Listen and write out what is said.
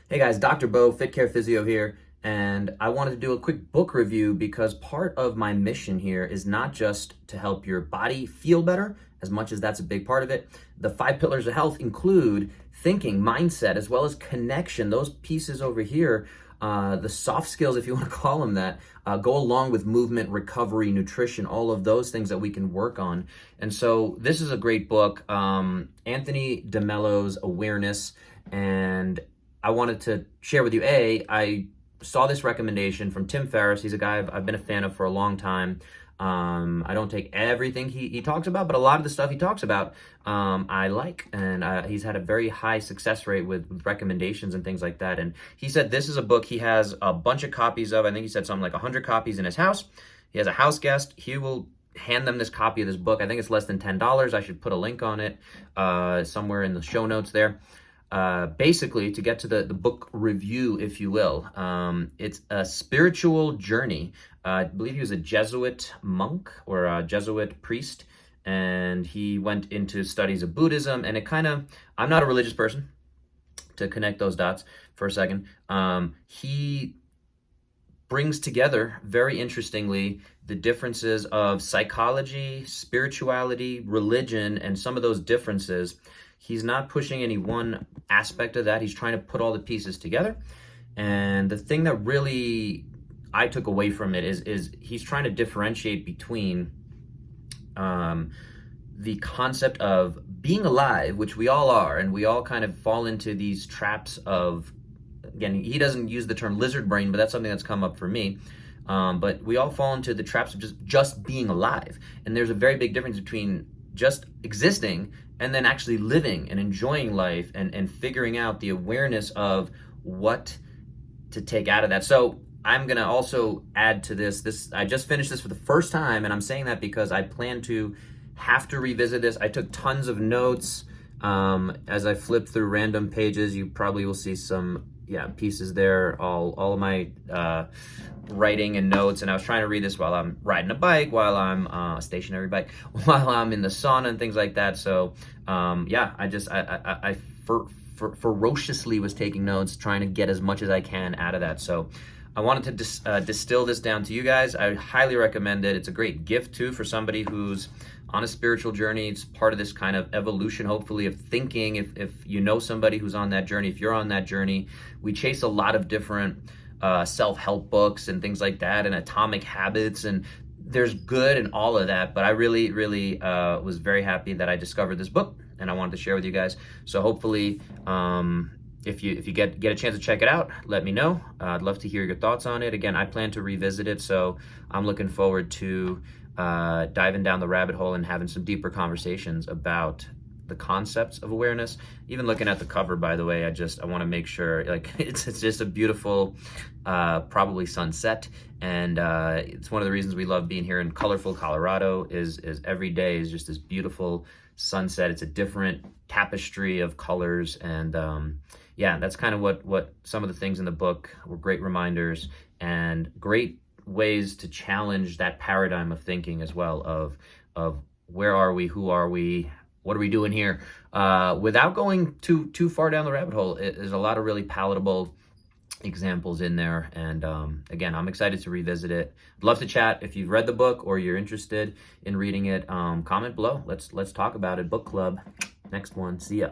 Hey guys, Dr. Bo, Fit Care Physio here, and I wanted to do a quick book review because part of my mission here is not just to help your body feel better, as much as that's a big part of it. The 5 pillars of health include thinking, mindset, as well as connection. Those pieces over here, the soft skills, if you want to call them that, go along with movement, recovery, nutrition, all of those things that we can work on. And so this is a great book, Anthony DeMello's Awareness, and I wanted to share with you, I saw this recommendation from Tim Ferriss. He's a guy I've been a fan of for a long time. I don't take everything he talks about, but a lot of the stuff he talks about, I like. And he's had a very high success rate with recommendations and things like that. And he said this is a book he has a bunch of copies of. I think he said something like 100 copies in his house. He has a house guest. He will hand them this copy of this book. I think it's less than $10. I should put a link on it somewhere in the show notes there. Basically, to get to the book review, if you will, it's a spiritual journey. I believe he was a Jesuit monk or a Jesuit priest, and he went into studies of Buddhism, and I'm not a religious person, to connect those dots for a second. He brings together, very interestingly, the differences of psychology, spirituality, religion, and some of those differences. He's not pushing any one aspect of that. He's trying to put all the pieces together. And the thing that really I took away from it is he's trying to differentiate between the concept of being alive, which we all are, and we all kind of fall into these traps of, again, he doesn't use the term lizard brain, but that's something that's come up for me. But we all fall into the traps of just being alive. And there's a very big difference between just existing and then actually living and enjoying life and figuring out the awareness of what to take out of that. So I'm going to also add to this. I just finished this for the first time, and I'm saying that because I plan to have to revisit this. I took tons of notes. As I flip through random pages, you probably will see some pieces there, all of my writing and notes. And I was trying to read this while I'm riding a bike, while I'm a stationary bike, while I'm in the sauna and things like that. So I ferociously was taking notes, trying to get as much as I can out of that. So I wanted to distill this down to you guys. I highly recommend it. It's a great gift too for somebody who's on a spiritual journey. It's part of this kind of evolution, hopefully, of thinking. If you know somebody who's on that journey, if you're on that journey, we chase a lot of different self-help books and things like that, and Atomic Habits, and there's good in all of that. But I really was very happy that I discovered this book, and I wanted to share with you guys. So hopefully, if you get a chance to check it out, let me know. I'd love to hear your thoughts on it. Again, I plan to revisit it, so I'm looking forward to diving down the rabbit hole and having some deeper conversations about the concepts of awareness. Even looking at the cover, by the way, I want to make sure, like, it's just a beautiful, probably sunset, and it's one of the reasons we love being here in colorful Colorado. Is every day is just this beautiful sunset. It's a different tapestry of colors, and that's kind of what some of the things in the book were. Great reminders and great ways to challenge that paradigm of thinking as well, of where are we, who are we, what are we doing here, without going too far down the rabbit hole. There's a lot of really palatable examples in there, and again, I'm excited to revisit it. I'd love to chat. If you've read the book or you're interested in reading it, comment below. Let's talk about it. Book club, next one. See ya.